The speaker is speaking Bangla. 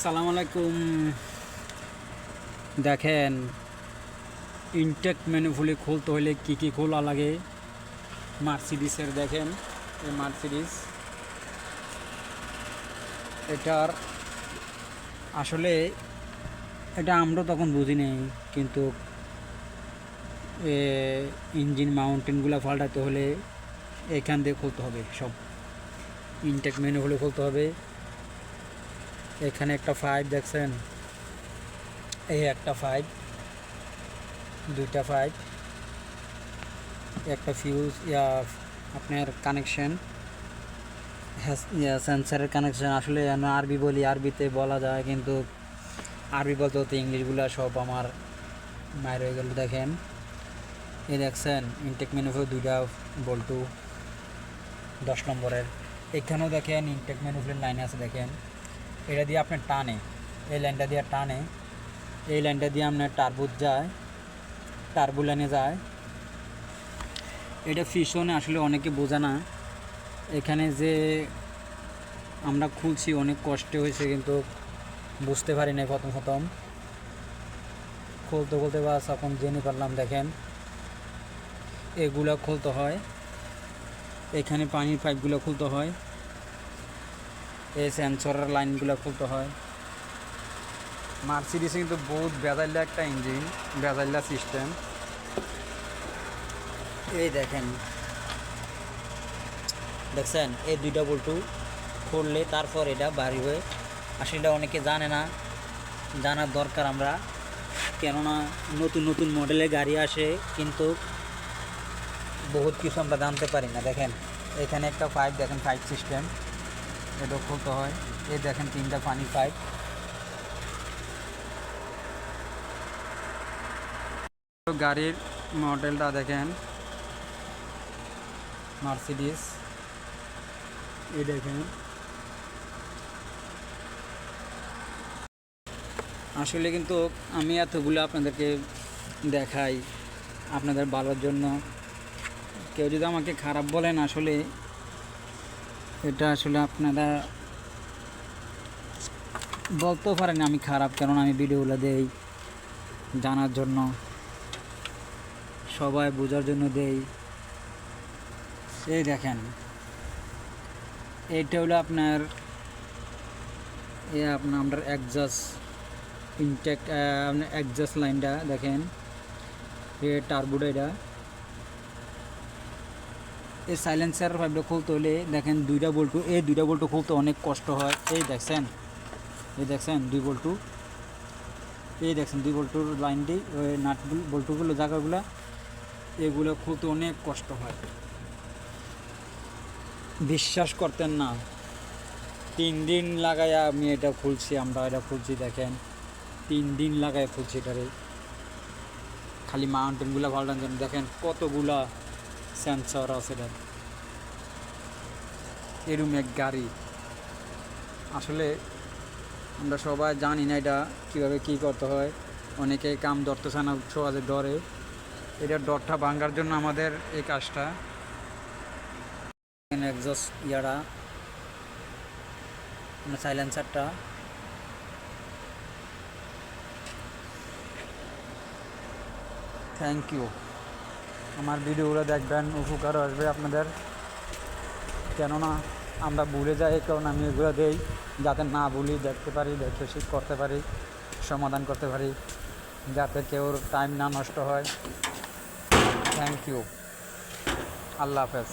আসসালামু আলাইকুম। দেখেন, ইনটেক ম্যানুফুলি খুলতে হলে কী কী খোলা লাগে। মার্সিডিসের দেখেন, এই মার্সিডিস এটার আসলে এটা আমরা তখন বুঝি নেই, কিন্তু ইঞ্জিন মাউন্টেনগুলো পাল্টাতে হলে এখান দিয়ে খুলতে হবে। সব ইনটেক ম্যানুফুলি খুলতে হবে। এখানে একটা পাইপ দেখছেন, এই একটা পাইপ, দুইটা পাইপ, একটা ফিউজ আপনার কানেকশন, সেন্সারের কানেকশন। আসলে আরবি বলি, আরবিতে বলা যায়, কিন্তু আরবি বলতে হতে ইংলিশগুলো সব আমার মায়ের হয়ে গেল। দেখেন, এই দেখছেন ইনটেক ম্যানুফ্যাকচার দুইটা বল্টু 10 নম্বরের। এখানেও দেখেন ইনটেক ম্যানুফ্যাকচার লাইন আছে। দেখেন, এটা দিয়ে আপনার টানে, এই লাইনটা দিয়ে টানে, এই লাইনটা দিয়ে আপনার টার্বুজ যায়, টার্বু লাইনে যায়। এটা ফিশনে আসলে অনেকে বোঝে না। এখানে যে আমরা খুলছি অনেক কষ্টে হয়েছে, কিন্তু বুঝতে পারি না প্রথম খুলতে খুলতে বাস এখন জেনে পারলাম। দেখেন, এগুলো খুলতে হয়, এখানে পানির পাইপগুলো খুলতে হয়, এই সেন্সরের লাইনগুলো খুলতে হয়। মার্সিডিসে কিন্তু বহুত বেজাল্লা একটা ইঞ্জিন, বেজাল্লা সিস্টেম। এই দেখেন, দেখছেন এই দুইটা বল্টু খুললে তারপর এটা বাড়ি হয়ে আসলে অনেকে জানে না, জানার দরকার আমরা। কেননা নতুন নতুন মডেলের গাড়ি আসে, কিন্তু বহুত কিছু আমরা জানতে পারি না। দেখেন, এখানে একটা পাইপ, দেখেন পাইপ সিস্টেম, এটা খুলতে হয়। এই দেখেন তিনটা পানির পাইপ। গাড়ির মডেলটা দেখেন, মার্সিডিস। এই দেখেন, আসলে কিন্তু আমি এতগুলো আপনাদেরকে দেখাই আপনাদের ভালোর জন্য। কেউ যদি আমাকে খারাপ বলেন, আসলে এটা আসলে আপনারা বলতেও পারেন আমি খারাপ, কারণ আমি ভিডিওগুলো দেই জানার জন্য, সবাই বোঝার জন্য দেই। এই দেখেন, এইটা হলো আপনার আমরা ইনটেক আপনার একজাস্ট লাইনটা দেখেন, টার্বোটা এটা। এই সাইলেন্সার পাইপটা খুলতে হলে দেখেন দুইটা বল্টু, এই দুইটা বল্টু খুলতে অনেক কষ্ট হয়। এই দেখছেন দুই বল্টু, এই দেখছেন দুই বল্টুর লাইনটি, ওই বল্টুগুলো জায়গাগুলো, এগুলো খুলতে অনেক কষ্ট হয়। বিশ্বাস করতেন না, 3 দিন লাগাইয়া আমি এটা খুলছি, আমরা এটা খুলছি। দেখেন 3 দিন লাগাই খুলছি এটারে, খালি মাউন্টেনগুলো পাল্টানোর জন্য। দেখেন কতগুলা সেন্সর আছে এটার। এরম এক গাড়ি আসলে আমরা সবাই জানি না এটা কীভাবে কী করতে হয়। অনেকে কাম ধরতেছে না, সহজে ডরে। এটার ডরটা ভাঙার জন্য আমাদের এই কাজটা। এক্সস্ট সাইলেন্সারটা, থ্যাংক ইউ। আমার ভিডিওগুলো দেখবেন, উপকার আসবে আপনাদের। কেননা আমরা ভুলে যাই, কারণ আমি এগুলো দেই যাতে না ভুলি, দেখতে পারি, দেখে ঠিক করতে পারি, সমাধান করতে পারি, যাতে কেউ টাইম না নষ্ট হয়। থ্যাংক ইউ, আল্লাহ হাফেজ।